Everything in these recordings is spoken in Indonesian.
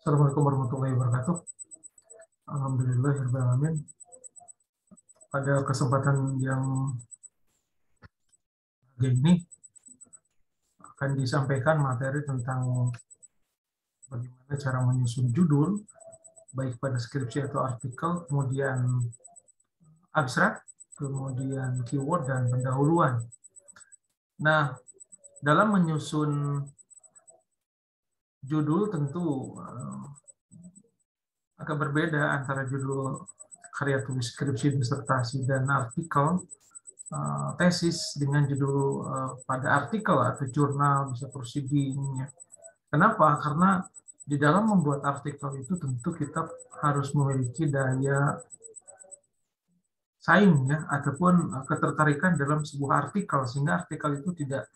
Assalamualaikum warahmatullahi wabarakatuh. Alhamdulillahirrahmanirrahim. Pada kesempatan yang ini akan disampaikan materi tentang bagaimana cara menyusun judul, baik pada skripsi atau artikel, kemudian abstrak, kemudian keyword, dan pendahuluan. Nah, dalam menyusun judul tentu agak berbeda antara judul karya tulis skripsi, disertasi, dan artikel tesis dengan judul pada artikel atau jurnal, bisa proceeding. Kenapa? Karena di dalam membuat artikel itu tentu kita harus memiliki daya saing ya, ataupun ketertarikan dalam sebuah artikel, sehingga artikel itu tidak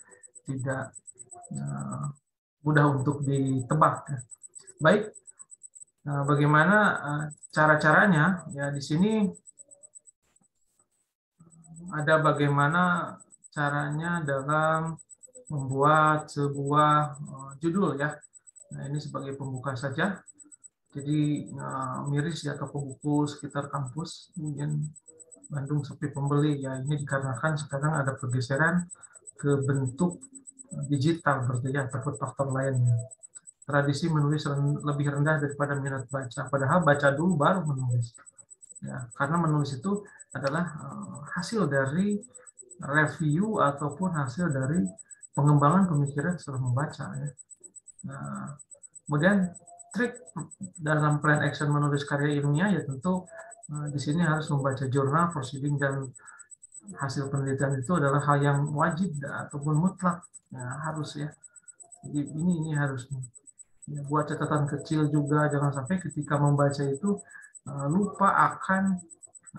mudah untuk ditebak. Ya. Baik, bagaimana cara-caranya? Ya, di sini ada bagaimana caranya dalam membuat sebuah judul ya. Nah, ini sebagai pembuka saja. Jadi miris ya, toko buku sekitar kampus, kemudian Bandung sepi pembeli ya. Ini dikarenakan sekarang ada pergeseran ke bentuk digital berarti ya, ataupun faktor lainnya. Tradisi menulis lebih rendah daripada minat baca, padahal baca dulu baru menulis. Ya, karena menulis itu adalah hasil dari review ataupun hasil dari pengembangan pemikiran setelah membaca ya. Nah, kemudian trik dalam plan action menulis karya ilmiah ya tentu di sini harus membaca jurnal, proceeding, dan hasil penelitian itu adalah hal yang wajib ataupun mutlak ya, harus ya. Jadi ini harus ya, buat catatan kecil juga, jangan sampai ketika membaca itu lupa akan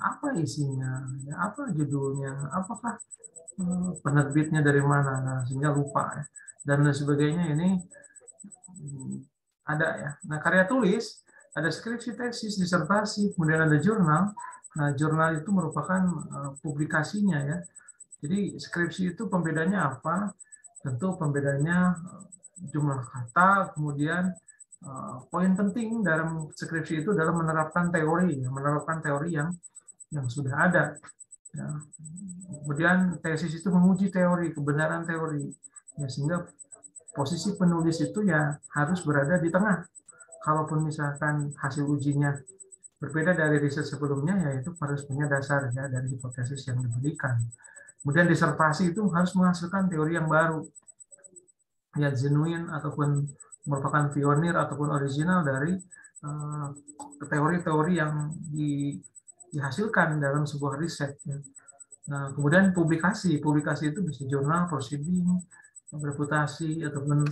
apa isinya, ya, apa judulnya, apakah penerbitnya dari mana, nah, sehingga lupa ya. Dan sebagainya ini ada ya. Nah, karya tulis ada skripsi, tesis, disertasi, kemudian ada jurnal. Nah, jurnal itu merupakan publikasinya ya. Jadi skripsi itu pembedanya apa? Tentu pembedanya jumlah kata, kemudian poin penting dalam skripsi itu adalah menerapkan teori, menerapkan teori yang sudah ada. Ya. Kemudian tesis itu menguji teori, kebenaran teori, ya, sehingga posisi penulis itu ya harus berada di tengah. Kalaupun misalkan hasil ujinya berbeda dari riset sebelumnya, yaitu harus punya dasar ya dari hipotesis yang diberikan. Kemudian disertasi itu harus menghasilkan teori yang baru, ya genuine ataupun merupakan pionir ataupun original dari teori-teori yang dihasilkan dalam sebuah riset. Ya. Nah, kemudian publikasi itu bisa jurnal, proceeding, reputasi, ataupun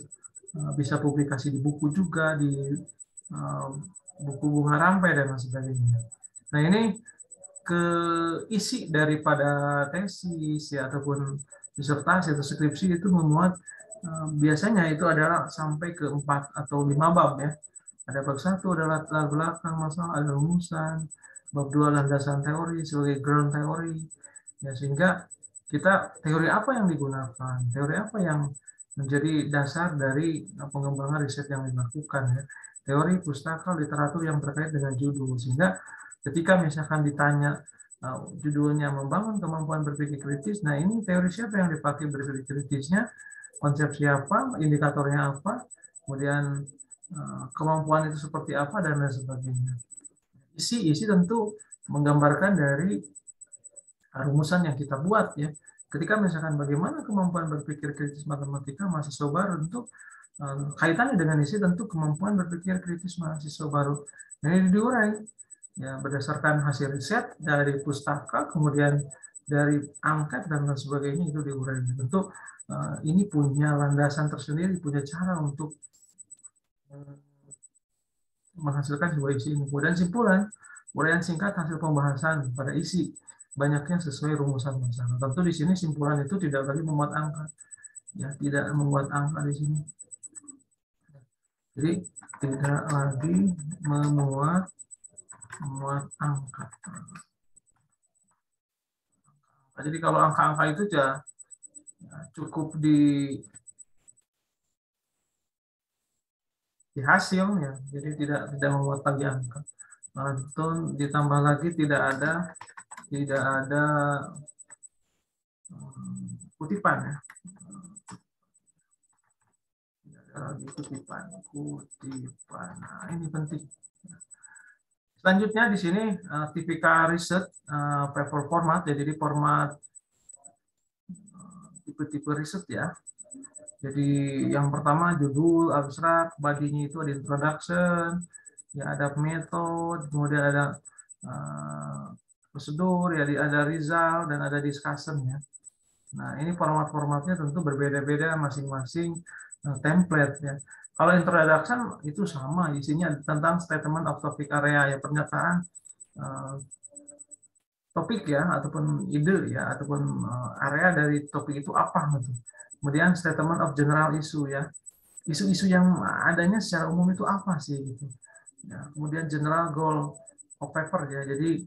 bisa publikasi di buku juga, di buku bunga rampai dan sebagainya. Nah, ini keisi daripada tesis ya ataupun disertasi atau skripsi itu memuat biasanya itu adalah sampai ke 4 atau 5 bab ya. Ada bab 1 adalah latar belakang masalah, ada rumusan, bab 2 landasan teori sebagai ground teori. Ya, sehingga kita teori apa yang digunakan, teori apa yang menjadi dasar dari pengembangan riset yang dilakukan ya. Teori, pustaka, literatur yang terkait dengan judul, sehingga ketika misalkan ditanya judulnya membangun kemampuan berpikir kritis, nah ini teori siapa yang dipakai berpikir kritisnya, konsep siapa, indikatornya apa, kemudian kemampuan itu seperti apa, dan lain sebagainya. Isi tentu menggambarkan dari rumusan yang kita buat ya. Ketika misalkan bagaimana kemampuan berpikir kritis matematika mahasiswa baru, tentu kaitannya dengan isi tentu kemampuan berpikir kritis mahasiswa baru. Nah, ini diurai ya berdasarkan hasil riset dari pustaka, kemudian dari angket dan lain sebagainya itu diurai. Tentu ini punya landasan tersendiri, punya cara untuk menghasilkan sebuah isi. Kemudian simpulan, uraian singkat hasil pembahasan pada isi, banyaknya sesuai rumusan masalah. Tentu di sini simpulan itu tidak lagi memuat angka, ya tidak memuat angka di sini. Jadi tidak lagi memuat angka. Jadi kalau angka-angka itu ya cukup di hasilnya, jadi tidak memuat lagi angka. Lalu ditambah lagi tidak ada kutipan ya, tidak ada lagi kutipan. Nah, ini penting. Selanjutnya di sini tipikal research paper format, ya, jadi format tipe-tipe riset ya. Jadi yang pertama judul, abstrak, bodinya itu ada introduction, ya ada metode, kemudian ada prosedur, ya ada result dan ada discussion ya. Nah ini format-formatnya tentu berbeda-beda masing-masing template ya. Kalau introduction itu sama, isinya tentang statement of topic area ya, pernyataan topik ya, ataupun ide ya, ataupun area dari topik itu apa gitu. Kemudian statement of general issue ya, isu-isu yang adanya secara umum itu apa sih gitu. Ya, kemudian general goal of paper ya, jadi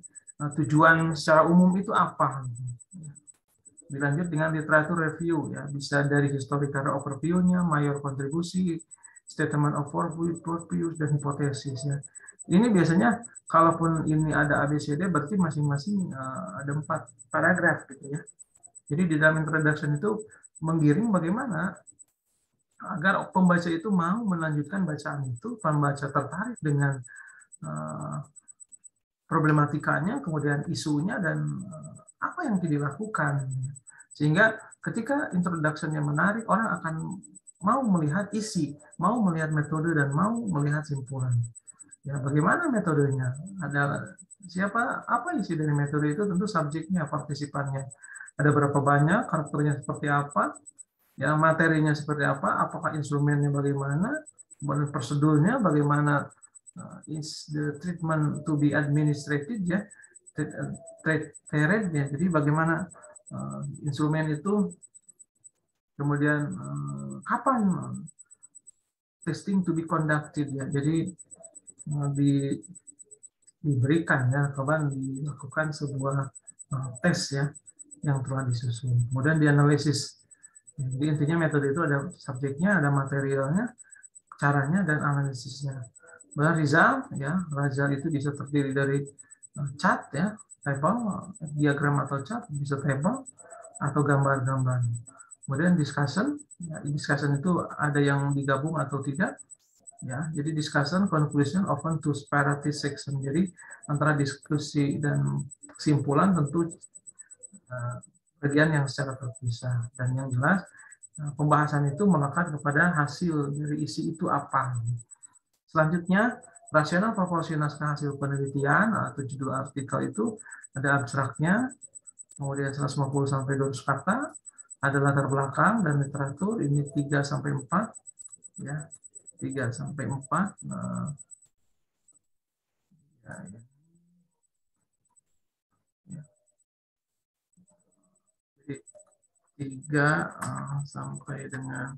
tujuan secara umum itu apa. Gitu. Dilanjut dengan literatur review ya, bisa dari historical overview-nya, major kontribusi, statement of purpose dan hipotesis ya. Ini biasanya kalaupun ini ada ABCD berarti masing-masing ada 4 paragraf gitu ya. Jadi di dalam introduction itu menggiring bagaimana agar pembaca itu mau melanjutkan bacaan itu, pembaca tertarik dengan problematikanya, kemudian isunya dan apa yang dilakukan. Sehingga ketika introduction-nya menarik, orang akan mau melihat isi, mau melihat metode dan mau melihat simpulan. Ya, bagaimana metodenya? Ada siapa, apa isi dari metode itu? Tentu subjeknya, partisipannya. Ada berapa banyak, karakternya seperti apa, ya materinya seperti apa, apakah instrumennya bagaimana, prosedurnya bagaimana, is the treatment to be administrated ya, treated ya. Jadi bagaimana instrumen itu, kemudian kapan testing to be conducted ya. Jadi diberikan ya, kapan dilakukan sebuah tes ya yang telah disusun. Kemudian dianalisis. Jadi intinya metode itu ada subjeknya, ada materialnya, caranya dan analisisnya. Kemudian result ya, result itu bisa terdiri dari chart ya, table, diagram atau chart, bisa table atau gambar-gambar. Kemudian discussion, ya, discussion itu ada yang digabung atau tidak. Ya, jadi discussion, conclusion, open to separate section. Jadi antara diskusi dan kesimpulan tentu bagian yang secara terpisah, dan yang jelas pembahasan itu melekat kepada hasil dari isi itu apa. Selanjutnya, rasional proporsional hasil penelitian atau judul artikel itu ada abstraknya, kemudian 150 sampai 200 kata, ada latar belakang dan literatur, ini 3 sampai 4 ya. 3 sampai 4. Ya, ya. Ya. Jadi 3 sampai dengan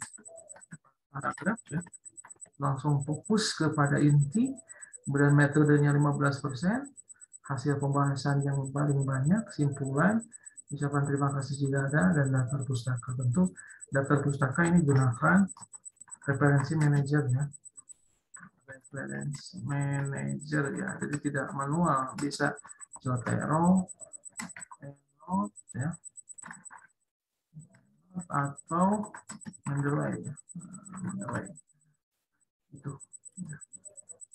paragraf ya. Langsung fokus kepada inti, kemudian metodenya 15%, hasil pembahasan yang paling banyak, kesimpulan, ucapan terima kasih jika ada, dan daftar pustaka. Tentu daftar pustaka ini gunakan referensi manajer ya. Referensi manajer ya, jadi tidak manual, bisa Zotero, ya, atau Mendeley ya. Mendeley. Itu.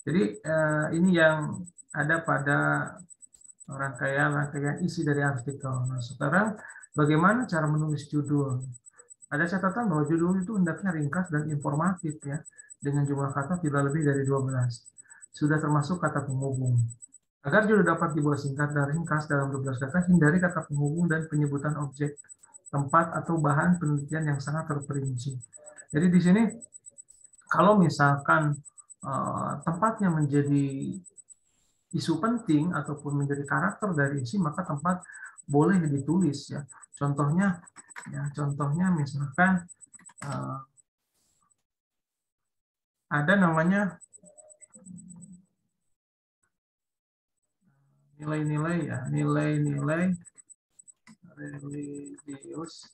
Jadi ini yang ada pada rangkaian isi dari artikel. Nah, sekarang bagaimana cara menulis judul? Ada catatan bahwa judul itu hendaknya ringkas dan informatif ya, dengan jumlah kata tidak lebih dari 12. Sudah termasuk kata penghubung. Agar judul dapat dibuat singkat dan ringkas dalam 12 kata, hindari kata penghubung dan penyebutan objek, tempat atau bahan penelitian yang sangat terperinci. Jadi di sini kalau misalkan tempatnya menjadi isu penting ataupun menjadi karakter dari isi, maka tempat boleh ditulis ya. Contohnya misalkan ada namanya nilai-nilai ya, nilai-nilai religius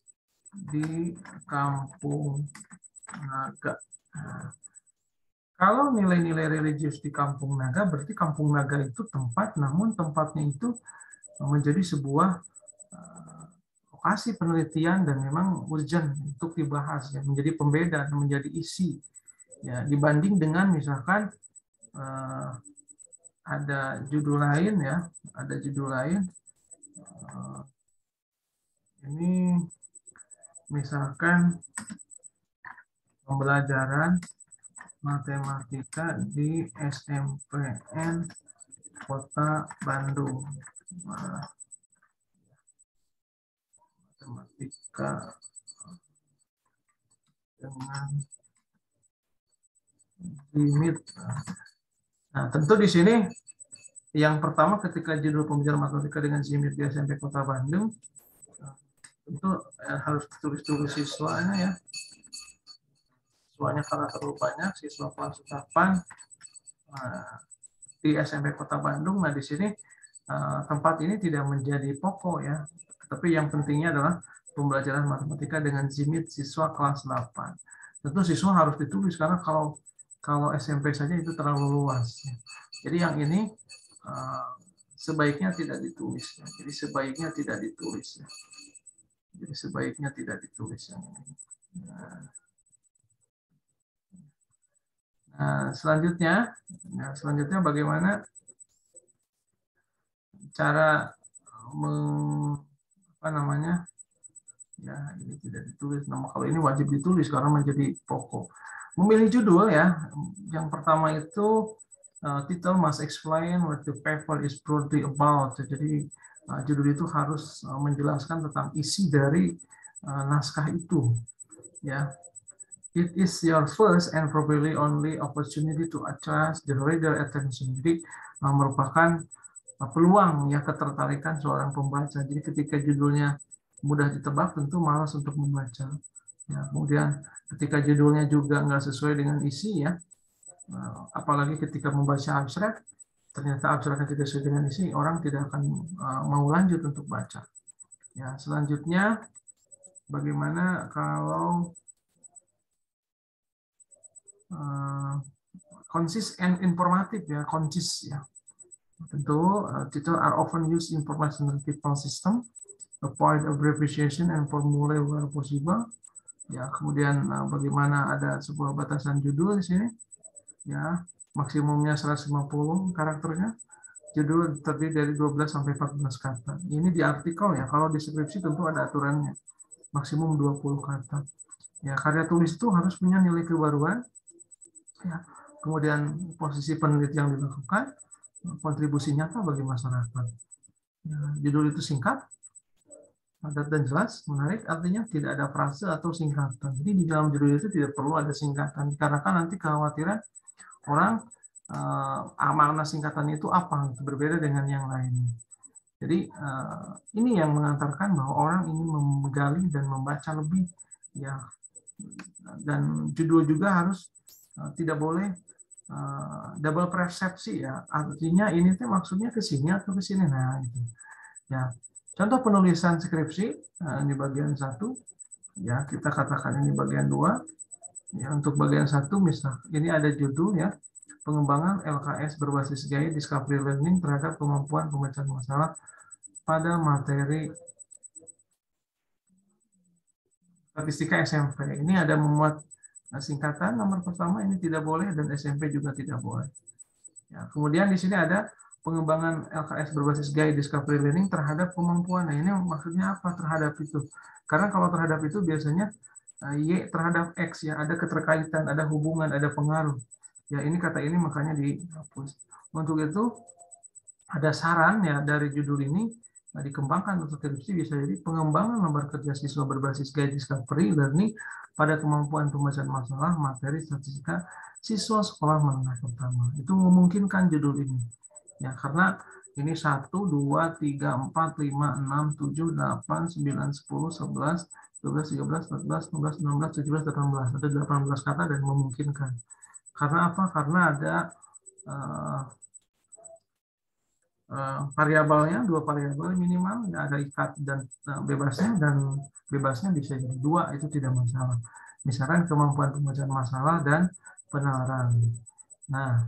di Kampung Naga. Nah, Kalau nilai-nilai religius di Kampung Naga, berarti Kampung Naga itu tempat, namun tempatnya itu menjadi sebuah lokasi penelitian dan memang urgent untuk dibahas, ya, menjadi pembeda, menjadi isi, ya, dibanding dengan misalkan ada judul lain, ya, ada judul lain, ini misalkan pembelajaran matematika di SMPN Kota Bandung. Matematika dengan limit. Nah, tentu di sini yang pertama ketika judul pembelajaran matematika dengan limit di SMP Kota Bandung, tentu harus tulis siswanya, ya. Siswanya karena terlalu banyak, siswa kelas 8 di SMP Kota Bandung. Nah, di sini tempat ini tidak menjadi pokok, ya. Tapi yang pentingnya adalah pembelajaran matematika dengan limit siswa kelas 8. Tentu siswa harus ditulis karena kalau SMP saja itu terlalu luas. Jadi yang ini sebaiknya tidak ditulis. Jadi sebaiknya tidak ditulis. Jadi sebaiknya tidak ditulis yang ini. Nah, selanjutnya bagaimana cara apa namanya? Ya, ini tidak ditulis. Nah, kalau ini wajib ditulis karena menjadi pokok. Memilih judul, ya. Yang pertama itu title must explain what the paper is broadly about. Jadi judul itu harus menjelaskan tentang isi dari naskah itu, ya. It is your first and probably only opportunity to attract the reader attention. Jadi merupakan peluang, ya, ketertarikan seorang pembaca. Jadi ketika judulnya mudah ditebak, tentu malas untuk membaca. Ya, kemudian ketika judulnya juga nggak sesuai dengan isi, ya, apalagi ketika membaca abstrak, ternyata abstraknya tidak sesuai dengan isi, orang tidak akan mau lanjut untuk baca. Ya, selanjutnya bagaimana kalau konsis and informatif, ya, konsis, ya. Tentu title are often used in information retrieval system, avoid abbreviation and formulae where possible. Ya, kemudian bagaimana ada sebuah batasan judul di sini, ya, maksimumnya 150 karakternya. Judul terdiri dari 12 sampai 14 kata. Ini di artikel, ya. Kalau di deskripsi tentu ada aturannya. Maksimum 20 kata. Ya, karya tulis itu harus punya nilai kebaruan, ya. Kemudian posisi penelitian yang dilakukan, kontribusi nyata bagi masyarakat. Ya, judul itu singkat, padat dan jelas, menarik, artinya tidak ada frase atau singkatan. Jadi di dalam judul itu tidak perlu ada singkatan, karena kan nanti kekhawatiran orang makna singkatan itu apa, berbeda dengan yang lainnya. Jadi ini yang mengantarkan bahwa orang ingin menggali dan membaca lebih, ya. Dan judul juga harus tidak boleh double persepsi, ya. Artinya ini tuh maksudnya ke sini atau ke sini. Nah, itu. Ya. Contoh penulisan skripsi ini bagian 1, ya, kita katakan ini bagian 2. Ya, untuk bagian 1 misal ini ada judul, ya, pengembangan LKS berbasis gaya discovery learning terhadap kemampuan pemecahan masalah pada materi statistika SMP. Ini ada memuat singkatan nomor pertama, ini tidak boleh, dan SMP juga tidak boleh. Ya, kemudian di sini ada pengembangan LKS berbasis gaya discovery learning terhadap kemampuan. Nah, ini maksudnya apa terhadap itu? Karena kalau terhadap itu biasanya Y terhadap X, ya, ada keterkaitan, ada hubungan, ada pengaruh. Ya, ini kata ini makanya dihapus. Untuk itu ada saran, ya, dari judul ini dikembangkan untuk skripsi bisa jadi pengembangan lembar kerja siswa berbasis gaya discovery learning pada kemampuan pembacaan masalah materi statistika siswa sekolah menengah pertama. Itu memungkinkan judul ini, ya, karena ini 1, 2, 3, 4, 5, 6, 7, 8, 9, 10, 11, 12, 13, 14, 15, 16, 17, 18. Ada 18 kata dan memungkinkan. Karena apa? Karena ada variabelnya, 2 variabel minimal, ya, ada ikat dan bebasnya, dan bebasnya bisa jadi 2, itu tidak masalah. Misalkan kemampuan pembacaan masalah dan penalaran. Nah,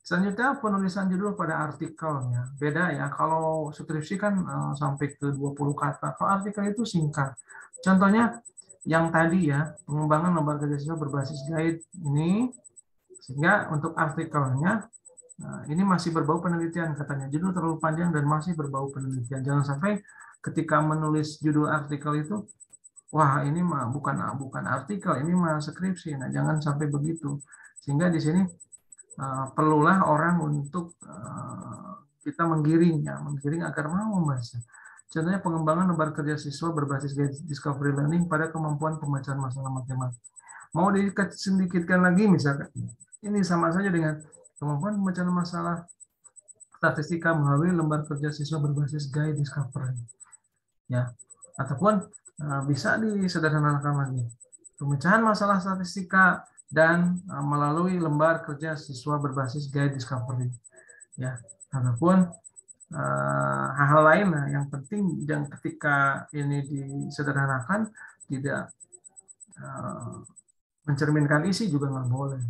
selanjutnya penulisan judul pada artikelnya. Beda ya, kalau skripsi kan sampai ke 20 kata. Kalau artikel itu singkat. Contohnya yang tadi ya, pengembangan lembaga siswa berbasis guide ini, sehingga untuk artikelnya ini masih berbau penelitian katanya. Judul terlalu panjang dan masih berbau penelitian. Jangan sampai ketika menulis judul artikel itu, wah ini mah bukan artikel, ini mah skripsi. Nah, jangan sampai begitu. Sehingga di sini perlulah orang untuk kita menggiring agar mau membaca. Contohnya pengembangan lembar kerja siswa berbasis discovery learning pada kemampuan pembacaan masalah matematik. Mau sedikitkan lagi misalkan, ini sama saja dengan kemampuan pembacaan masalah statistika melalui lembar kerja siswa berbasis guide discovery. Ya, ataupun bisa disederhanakan lagi. Pemecahan masalah statistika dan melalui lembar kerja siswa berbasis guide discovery. Ya, ataupun hal-hal lain yang penting yang ketika ini disederhanakan tidak mencerminkan isi juga nggak boleh.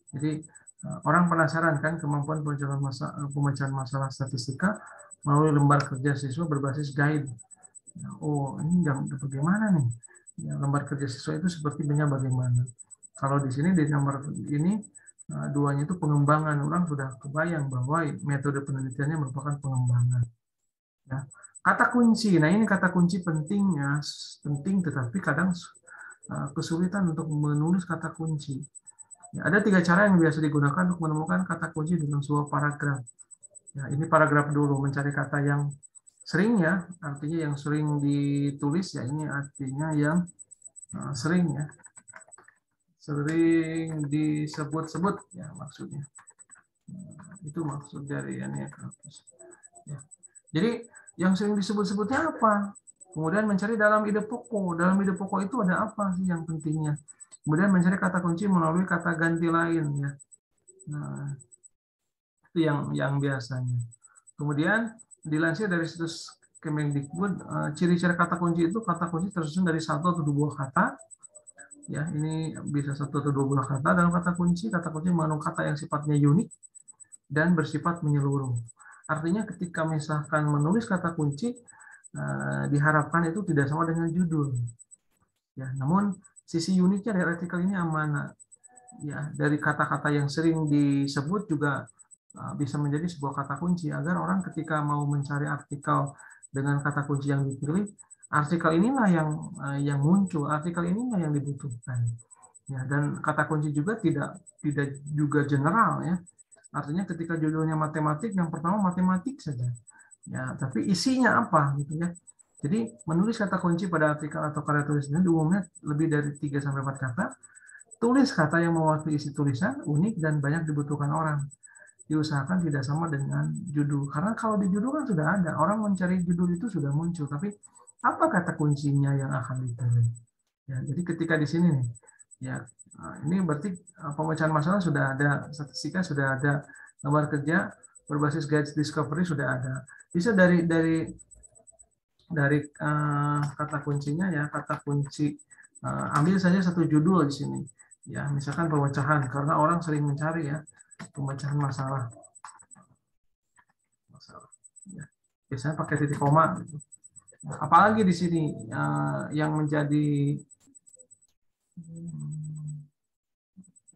Jadi orang penasaran kan kemampuan pemecahan masalah statistika melalui lembar kerja siswa berbasis guide. Oh, ini bagaimana nih? Ya, lembar kerja siswa itu sepertinya bagaimana? Kalau di sini di nomor ini duanya itu pengembangan, orang sudah kebayang bahwa metode penelitiannya merupakan pengembangan. Ya. Kata kunci, nah ini kata kunci pentingnya, penting tetapi kadang kesulitan untuk menulis kata kunci. Ya, ada 3 cara yang biasa digunakan untuk menemukan kata kunci dalam sebuah paragraf. Ya, ini paragraf dulu, mencari kata yang sering ya, artinya yang sering ditulis ya, ini artinya yang sering ya, sering disebut-sebut ya maksudnya. Itu maksud dari ini ya. Jadi yang sering disebut-sebutnya apa? Kemudian mencari dalam ide pokok. Dalam ide pokok itu ada apa sih yang pentingnya? Kemudian mencari kata kunci melalui kata ganti lain ya. Nah, itu yang biasanya. Kemudian dilansir dari situs Kemendikbud, ciri-ciri kata kunci itu kata kunci tersusun dari 1 atau 2 kata. Ya, ini bisa 1 atau 2 buah kata dalam kata kunci. Kata kunci mengandung kata yang sifatnya unik dan bersifat menyeluruh. Artinya ketika misalkan menulis kata kunci, diharapkan itu tidak sama dengan judul. Ya, namun sisi uniknya dari artikel ini amanah. Ya, dari kata-kata yang sering disebut juga bisa menjadi sebuah kata kunci agar orang ketika mau mencari artikel dengan kata kunci yang dipilih, artikel inilah yang muncul, artikel inilah yang dibutuhkan. Ya, dan kata kunci juga tidak juga general ya. Artinya ketika judulnya matematik, yang pertama matematik saja. Ya, tapi isinya apa gitu ya. Jadi menulis kata kunci pada artikel atau karya tulisan umumnya lebih dari 3 sampai 4 kata. Tulis kata yang mewakili isi tulisan, unik dan banyak dibutuhkan orang. Diusahakan tidak sama dengan judul. Karena kalau di judul kan sudah ada, orang mencari judul itu sudah muncul, tapi apa kata kuncinya yang akan dipilih? Ya, jadi ketika di sini nih, ya ini berarti pemecahan masalah sudah ada, statistika sudah ada, lembar kerja berbasis guide discovery sudah ada. Bisa dari kata kuncinya ya, kata kunci ambil saja satu judul di sini. Ya, misalkan pemecahan karena orang sering mencari ya pemecahan masalah. Ya. Biasanya pakai titik koma gitu. Apalagi di sini yang menjadi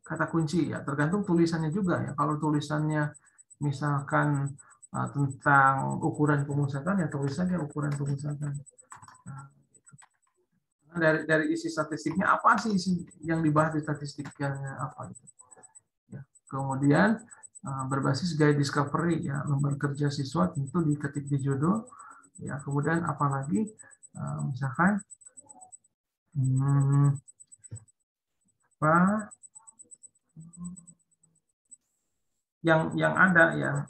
kata kunci ya, tergantung tulisannya juga ya. Kalau tulisannya misalkan tentang ukuran pemusatan ya tulisannya ukuran pemusatan. Dari isi statistiknya apa sih isi yang dibahas di statistiknya apa itu. Ya. Kemudian berbasis gaya discovery ya, lembar kerja siswa tentu diketik di judul ya. Kemudian apalagi misalkan apa yang ada ya,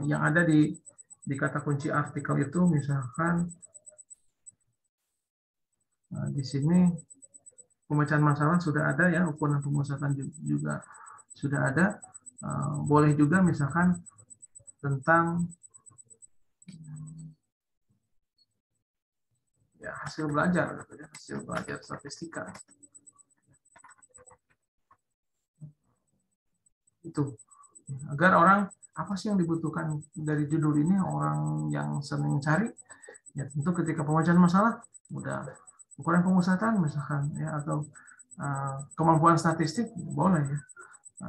yang ada di kata kunci artikel itu misalkan di sini pemecahan masalah sudah ada ya, ukuran pemusatan juga sudah ada. Boleh juga misalkan tentang ya hasil belajar, hasil belajar statistika. Itu agar orang apa sih yang dibutuhkan dari judul ini, orang yang sering cari ya tentu ketika pembacaan masalah udah ukuran pemusatan misalkan ya, atau kemampuan statistik boleh ya,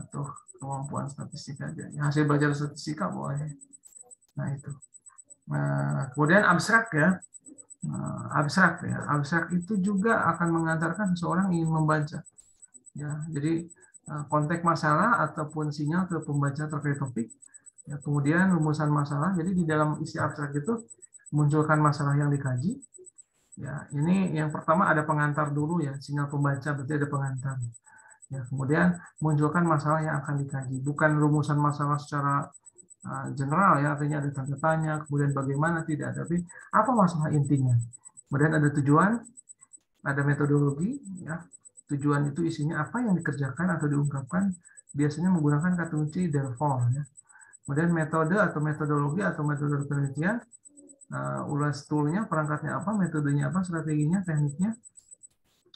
atau kemampuan statistik aja ya, hasil belajar statistika boleh. Nah itu. Kemudian abstrak ya. Abstrak itu juga akan mengantarkan seseorang ingin membaca ya. Jadi konteks masalah ataupun sinyal ke pembaca terkait topik ya, kemudian rumusan masalah. Jadi di dalam isi abstrak itu munculkan masalah yang dikaji ya. Ini yang pertama ada pengantar dulu ya, sinyal pembaca berarti ada pengantar ya. Kemudian munculkan masalah yang akan dikaji, bukan rumusan masalah secara general ya, artinya ada tanda tanya, kemudian bagaimana, tidak, tapi apa masalah intinya. Kemudian ada tujuan, ada metodologi ya. Tujuan itu isinya apa yang dikerjakan atau diungkapkan, biasanya menggunakan kata kunci therefore ya. Kemudian metode atau metodologi atau metode penelitian, ulas toolnya, perangkatnya apa, metodenya apa, strateginya, tekniknya,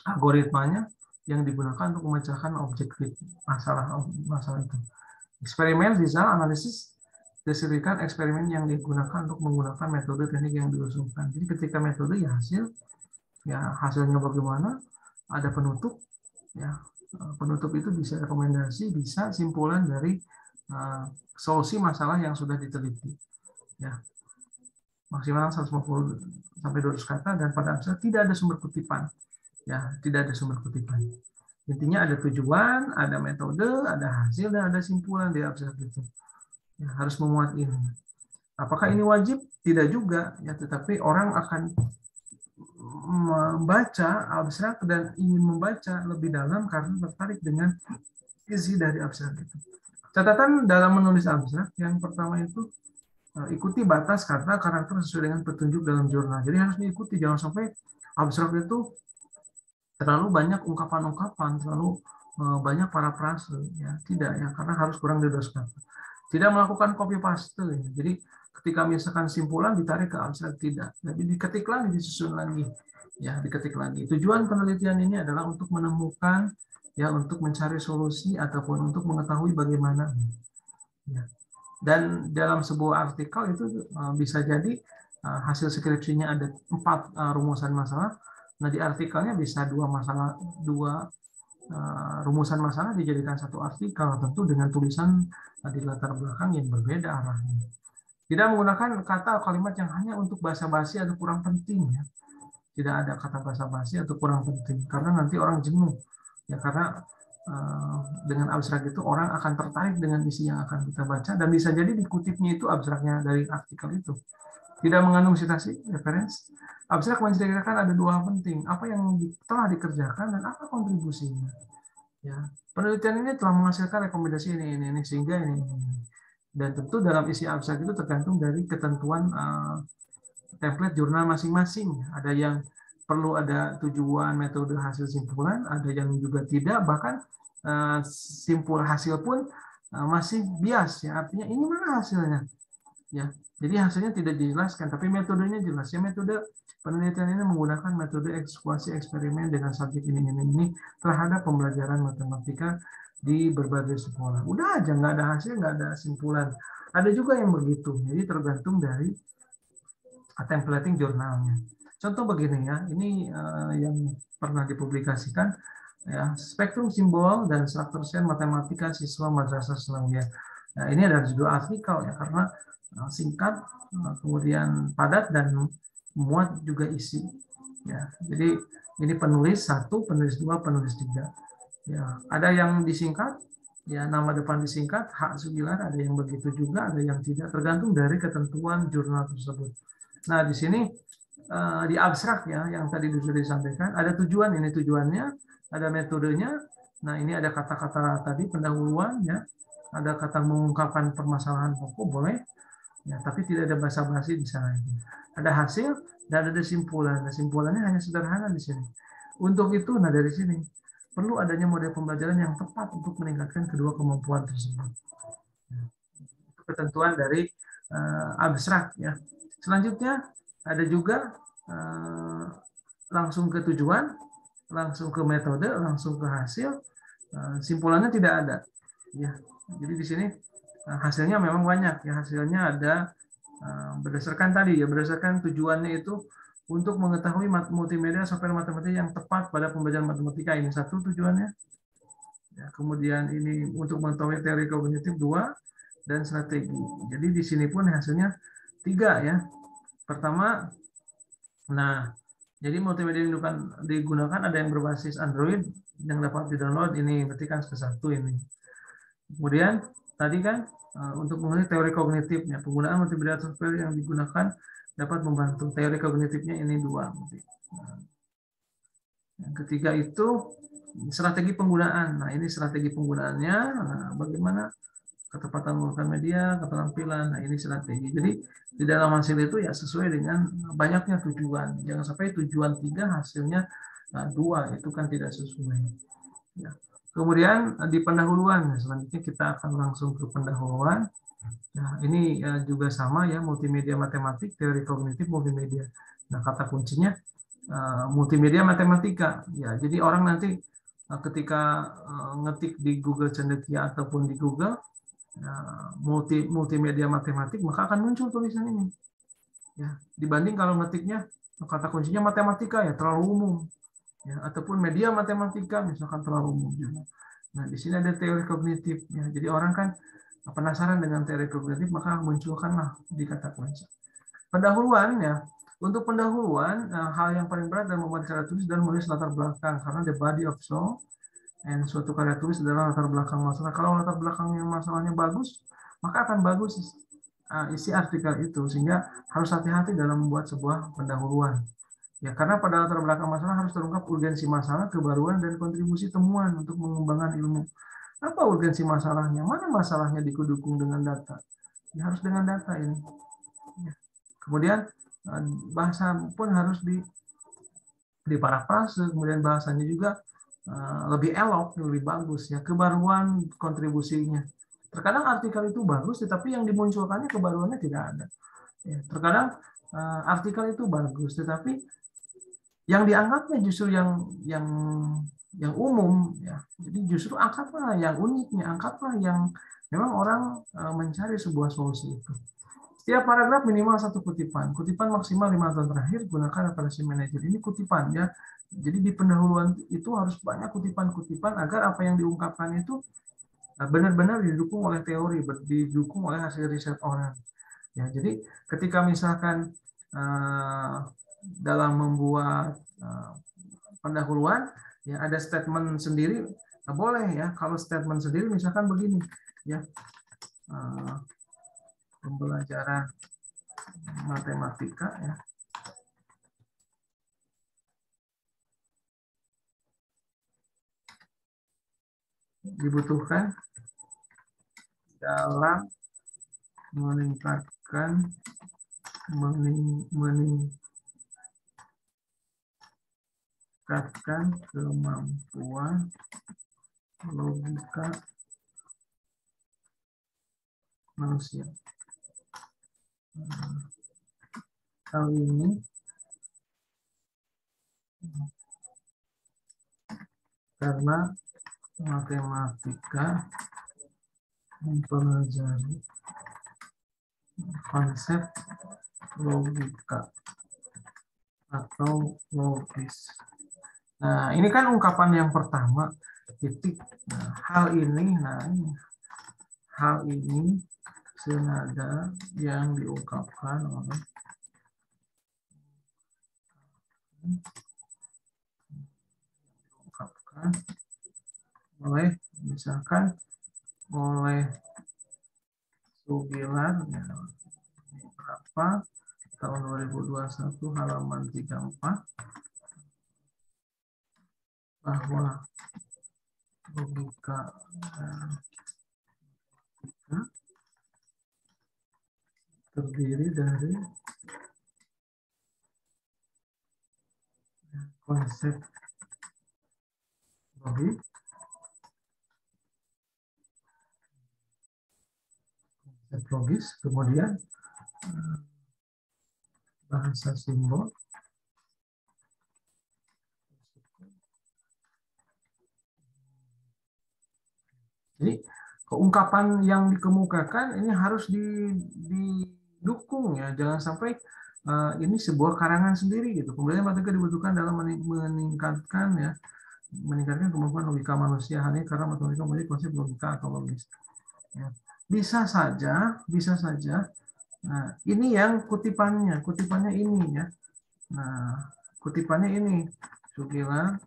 algoritmanya yang digunakan untuk memecahkan objektif masalah itu. Eksperimen, result, analisis, disebutkan eksperimen yang digunakan untuk menggunakan metode teknik yang diusulkan. Jadi ketika metode ya hasil, ya hasilnya bagaimana, ada penutup, ya penutup itu bisa rekomendasi, bisa simpulan dari solusi masalah yang sudah diteliti. Ya maksimal 150 sampai 200 kata, dan pada akhirnya tidak ada sumber kutipan. Ya tidak ada sumber kutipan. Intinya ada tujuan, ada metode, ada hasil, dan ada simpulan di abstrak itu. Ya, harus memuat ini. Apakah ini wajib? Tidak juga, ya, tetapi orang akan membaca abstrak dan ingin membaca lebih dalam karena tertarik dengan isi dari abstrak itu. Catatan dalam menulis abstrak yang pertama itu ikuti batas kata karakter sesuai dengan petunjuk dalam jurnal. Jadi harus diikuti, jangan sampai abstrak itu terlalu banyak ungkapan-ungkapan, terlalu banyak parafrase, ya tidak ya, karena harus kurang dari 200 kata. Tidak melakukan copy paste, ya. Jadi ketika misalkan simpulan ditarik ke abstrak, tidak, jadi diketik lagi, disusun lagi, ya diketik lagi. Tujuan penelitian ini adalah untuk menemukan, ya untuk mencari solusi ataupun untuk mengetahui bagaimana. Ya. Dan dalam sebuah artikel itu bisa jadi hasil skripsinya ada 4 rumusan masalah. Nah di artikelnya bisa 2 rumusan masalah dijadikan 1 artikel, tentu dengan tulisan di latar belakang yang berbeda arahnya. Tidak menggunakan kata atau kalimat yang hanya untuk basa-basi atau kurang penting ya. Tidak ada kata basa-basi atau kurang penting karena nanti orang jenuh ya, karena dengan abstrak itu orang akan tertarik dengan isi yang akan kita baca, dan bisa jadi dikutipnya itu abstraknya dari artikel itu. Tidak mengandung citasi, reference. Abstrak menceritakan ada 2 hal penting, apa yang telah dikerjakan dan apa kontribusinya. Ya, penelitian ini telah menghasilkan rekomendasi ini sehingga ini. Dan tentu dalam isi abstrak itu tergantung dari ketentuan template jurnal masing-masing. Ada yang perlu ada tujuan, metode, hasil, simpulan, ada yang juga tidak, bahkan simpul hasil pun masih bias ya, artinya ini mana hasilnya ya. Jadi hasilnya tidak dijelaskan, tapi metodenya jelas ya. Metode penelitian ini menggunakan metode eksekusi eksperimen dengan subjek ini terhadap pembelajaran matematika di berbagai sekolah. Udah aja, nggak ada hasil, nggak ada simpulan. Ada juga yang begitu, jadi tergantung dari templating jurnalnya. Contoh begini ya, ini yang pernah dipublikasikan ya, spektrum simbol dan struktur sen matematika siswa Madrasah Selandia. Nah, ini ada judul artikel ya, karena singkat, kemudian padat, dan muat juga isi. Ya, jadi ini penulis 1, penulis 2, penulis 3. Ya, ada yang disingkat, ya nama depan disingkat, hak 9, ada yang begitu juga, ada yang tidak, tergantung dari ketentuan jurnal tersebut. Nah, di sini di abstrak ya, yang tadi sudah disampaikan, ada tujuan, ini tujuannya, ada metodenya. Nah, ini ada kata-kata tadi pendahuluan ya, ada kata mengungkapkan permasalahan pokok boleh, ya, tapi tidak ada basa-basi di sana. Ada hasil dan ada simpulan. Nah, simpulannya hanya sederhana di sini. Untuk itu, nah dari sini perlu adanya model pembelajaran yang tepat untuk meningkatkan kedua kemampuan tersebut. Itu ketentuan dari abstrak ya. Selanjutnya ada juga langsung ke tujuan, langsung ke metode, langsung ke hasil. Simpulannya tidak ada. Ya, Jadi di sini hasilnya memang banyak ya, hasilnya ada berdasarkan tadi ya, berdasarkan tujuannya itu untuk mengetahui multimedia software matematika yang tepat pada pembelajaran matematika, ini satu tujuannya. Ya, kemudian ini untuk mengetahui teori kognitif dua, dan strategi. Jadi di sini pun hasilnya tiga ya. Pertama, nah jadi multimedia yang digunakan ada yang berbasis Android yang dapat di-download, ini berarti kan ke satu ini. Kemudian tadi kan untuk mengenai teori kognitifnya, penggunaan multimedia software yang digunakan dapat membantu. Teori kognitifnya ini dua. Yang ketiga itu strategi penggunaan. Nah ini strategi penggunaannya, bagaimana ketepatan menggunakan media, keterampilan. Nah ini strategi. Jadi di dalam hasil itu ya sesuai dengan banyaknya tujuan. Jangan sampai tujuan 3 hasilnya 2, itu kan tidak sesuai. Ya. Kemudian di pendahuluan, selanjutnya kita akan langsung ke pendahuluan. Nah, ini juga sama ya, multimedia matematik, teori kognitif multimedia. Nah, kata kuncinya multimedia matematika. Ya, jadi orang nanti ketika ngetik di Google Cendekia ataupun di Google multimedia matematik, maka akan muncul tulisan ini. Ya, dibanding kalau ngetiknya kata kuncinya matematika ya terlalu umum. Ya, ataupun media matematika misalkan terlalu umum juga. Nah, di sini ada teori kognitif. Ya, jadi orang kan penasaran dengan teori kognitif, maka munculkanlah di kata kunci. Pendahuluan ya. Untuk pendahuluan, hal yang paling berat dalam membuat karya tulis dan menulis latar belakang, karena the body of song and suatu karya tulis adalah latar belakang masalah. Kalau latar belakangnya masalahnya bagus, maka akan bagus isi artikel itu, sehingga harus hati-hati dalam membuat sebuah pendahuluan. Ya, karena pada latar belakang masalah harus terungkap urgensi masalah, kebaruan, dan kontribusi temuan untuk mengembangkan ilmu. Apa urgensi masalahnya? Mana masalahnya didukung dengan data? Ya, harus dengan data ini. Ya. Kemudian bahasa pun harus diparafrase, kemudian bahasanya juga lebih elok, lebih bagus ya, kebaruan kontribusinya. Terkadang artikel itu bagus, tetapi yang dimunculkannya kebaruannya tidak ada. Ya, terkadang artikel itu bagus, tetapi yang dianggapnya justru yang umum ya. Jadi justru angkatlah yang uniknya, angkatlah yang memang orang mencari sebuah solusi itu. Setiap paragraf minimal 1 kutipan. Kutipan maksimal 5 tahun terakhir, gunakan referensi manajer. Ini kutipan ya. Jadi di pendahuluan itu harus banyak kutipan-kutipan agar apa yang diungkapkan itu benar-benar didukung oleh teori, didukung oleh hasil riset orang. Ya, jadi ketika misalkan dalam membuat pendahuluan ya ada statement sendiri, boleh ya. Kalau statement sendiri misalkan begini ya, pembelajaran matematika ya, dibutuhkan dalam meningkatkan kemampuan logika manusia. Hal ini karena matematika mempelajari konsep logika atau logis. Nah, ini kan ungkapan yang pertama, titik. Nah, hal ini senada yang diungkapkan oleh misalkan oleh Sugilar ya, berapa tahun 2021 halaman 34 bahwa logika terdiri dari konsep logis, kemudian bahasa simbol, jadi ungkapan yang dikemukakan ini harus didukung ya, jangan sampai ini sebuah karangan sendiri gitu. Pembelajaran matematika dibutuhkan dalam meningkatkan kemampuan logika manusia hanya karena matematika memiliki konsep logika atau logis. Ya. Bisa saja. Nah, ini yang kutipannya ini ya. Nah, kutipannya ini Sugila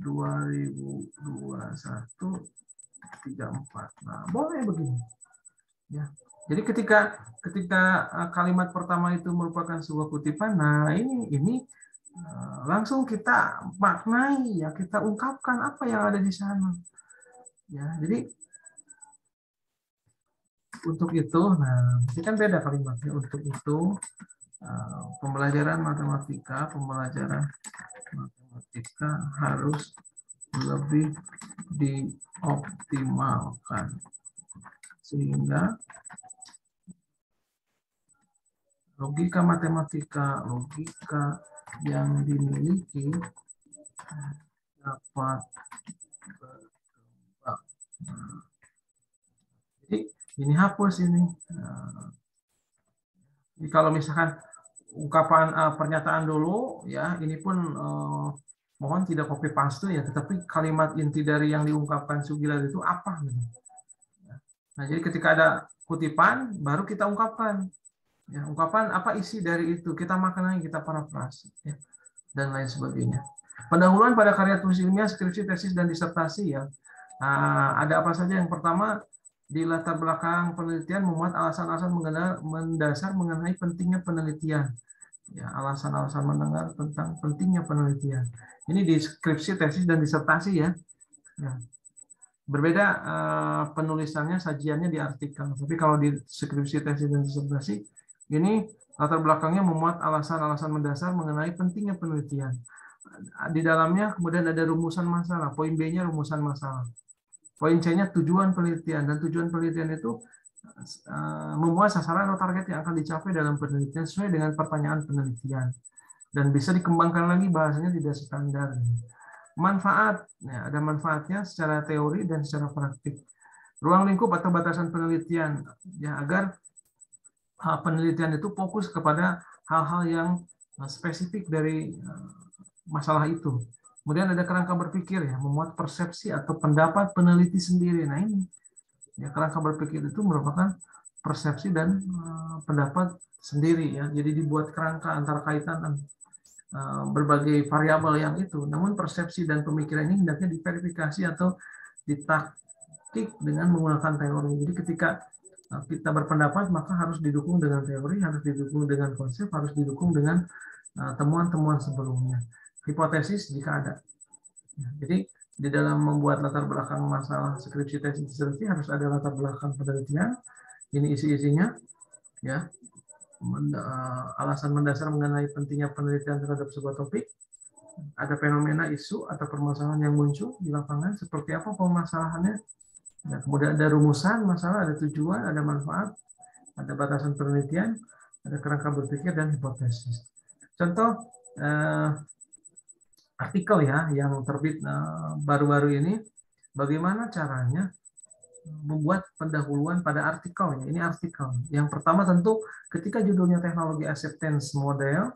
2021-34. Nah, boleh begini. Ya. Jadi ketika kalimat pertama itu merupakan sebuah kutipan, nah ini langsung kita maknai ya, kita ungkapkan apa yang ada di sana. Ya, jadi untuk itu, nah ini kan beda kalimatnya. Untuk itu pembelajaran matematika harus lebih dioptimalkan sehingga logika yang dimiliki dapat berkembang. Jadi ini hapus ini. Jadi kalau misalkan ungkapan pernyataan dulu ya, ini pun mohon tidak copy paste ya, tetapi kalimat inti dari yang diungkapkan Sugila itu apa gitu. Nah, jadi ketika ada kutipan baru kita ungkapkan. Ya, ungkapan apa isi dari itu, kita maknai, kita parafrase ya, dan lain sebagainya. Pendahuluan pada karya tulis ilmiah, skripsi, tesis, dan disertasi ya. Ada apa saja? Yang pertama, di latar belakang penelitian memuat alasan-alasan mendasar mengenai pentingnya penelitian. Ya, alasan-alasan mendengar tentang pentingnya penelitian. Ini di skripsi, tesis, dan disertasi ya. Ya. Berbeda penulisannya, sajiannya di artikel. Tapi kalau di skripsi, tesis, dan disertasi, ini latar belakangnya memuat alasan-alasan mendasar mengenai pentingnya penelitian. Di dalamnya kemudian ada rumusan masalah. Poin B-nya rumusan masalah. Poin C-nya tujuan penelitian. Dan tujuan penelitian itu memuat sasaran atau target yang akan dicapai dalam penelitian sesuai dengan pertanyaan penelitian. Dan bisa dikembangkan lagi bahasanya tidak standar. Manfaat, ya, ada manfaatnya secara teori dan secara praktik. Ruang lingkup atau batasan penelitian, ya, agar penelitian itu fokus kepada hal-hal yang spesifik dari masalah itu. Kemudian ada kerangka berpikir ya, memuat persepsi atau pendapat peneliti sendiri. Nah ini ya, kerangka berpikir itu merupakan persepsi dan pendapat sendiri ya. Jadi dibuat kerangka antara kaitan berbagai variabel yang itu. Namun persepsi dan pemikiran ini hendaknya diverifikasi atau ditaktik dengan menggunakan teori. Jadi ketika kita berpendapat maka harus didukung dengan teori, harus didukung dengan konsep, harus didukung dengan temuan-temuan sebelumnya. Hipotesis jika ada. Jadi di dalam membuat latar belakang masalah skripsi, tesis, disertasi harus ada latar belakang penelitian. Ini isi-isinya, ya. Alasan mendasar mengenai pentingnya penelitian terhadap sebuah topik. Ada fenomena, isu atau permasalahan yang muncul di lapangan. Seperti apa permasalahannya? Nah, kemudian ada rumusan masalah, ada tujuan, ada manfaat, ada batasan penelitian, ada kerangka berpikir, dan hipotesis. Contoh artikel ya yang terbit baru-baru ini, bagaimana caranya membuat pendahuluan pada artikelnya. Ini artikel. Yang pertama tentu ketika judulnya teknologi acceptance model,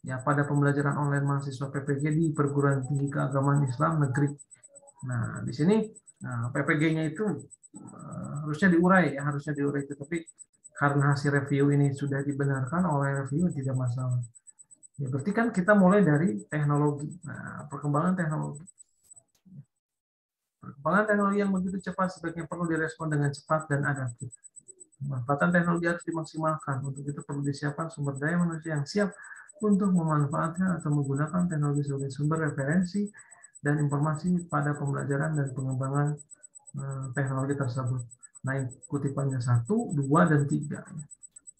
ya pada pembelajaran online mahasiswa PPG di Perguruan Tinggi Keagamaan Islam Negeri. Nah, di sini PPG-nya itu harusnya diurai ya, tetapi karena hasil review ini sudah dibenarkan oleh review tidak masalah. Ya, berarti kan kita mulai dari teknologi. Nah, perkembangan teknologi. Perkembangan teknologi yang begitu cepat sebaiknya perlu direspon dengan cepat dan adaptif. Pemanfaatan teknologi harus dimaksimalkan. Untuk itu perlu disiapkan sumber daya manusia yang siap untuk memanfaatkan atau menggunakan teknologi sebagai sumber referensi dan informasi pada pembelajaran dan pengembangan teknologi tersebut. Nah, kutipannya 1, 2, dan 3.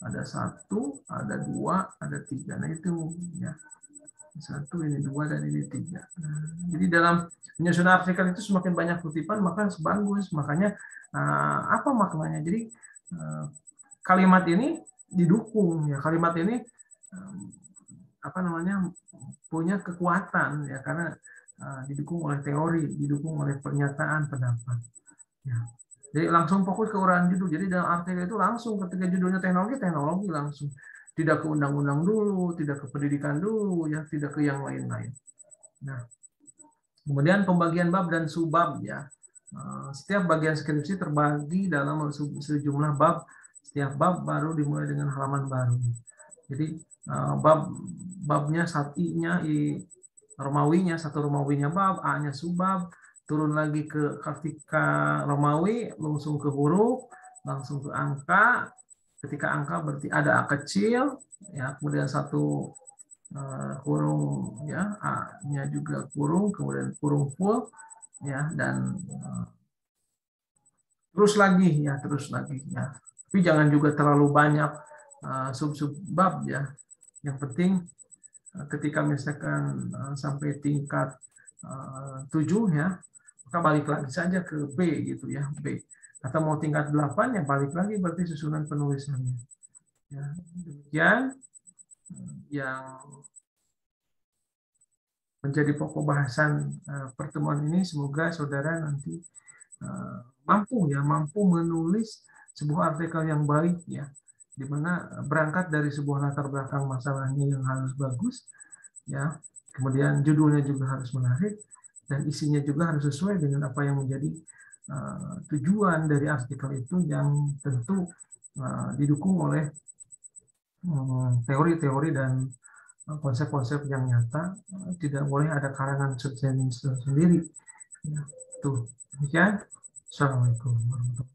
Ada 1, ada 2, ada 3. Nah, itu ya. 1, ini 2, dan ini 3. Nah, jadi dalam menyusun artikel itu semakin banyak kutipan, maka bagus. Makanya apa maknanya? Jadi kalimat ini didukung ya. Kalimat ini punya kekuatan ya, karena didukung oleh teori, didukung oleh pernyataan pendapat. Ya. Jadi langsung fokus ke uraian judul. Jadi dalam artikel itu langsung ketika judulnya teknologi, teknologi langsung. Tidak ke undang-undang dulu, tidak ke pendidikan dulu, ya, tidak ke yang lain-lain. Nah, kemudian pembagian bab dan subbab, ya. Setiap bagian skripsi terbagi dalam sejumlah bab. Setiap bab baru dimulai dengan halaman baru. Jadi babnya I-nya Romawinya, satu Romawinya bab, A-nya subbab, turun lagi ke kartika Romawi, langsung ke huruf, langsung ke angka. Ketika angka berarti ada A kecil, ya, kemudian satu kurung, ya, A-nya juga kurung, kemudian kurung full, ya, dan terus lagi, ya, terus lagi, ya. Tapi jangan juga terlalu banyak sub-sub bab, ya. Yang penting ketika misalkan sampai tingkat 7, ya, maka balik lagi saja ke B gitu, ya, B. Atau mau tingkat 8, ya balik lagi berarti susunan penulisannya. Ya, demikian yang menjadi pokok bahasan pertemuan ini. Semoga saudara nanti mampu menulis sebuah artikel yang baik, ya, di mana berangkat dari sebuah latar belakang masalahnya yang harus bagus, ya, kemudian judulnya juga harus menarik dan isinya juga harus sesuai dengan apa yang menjadi tujuan dari artikel itu, yang tentu didukung oleh teori-teori dan konsep-konsep yang nyata. Tidak boleh ada karangan sendiri. Ya, tuh. Demikian. Assalamualaikum warahmatullahi wabarakatuh.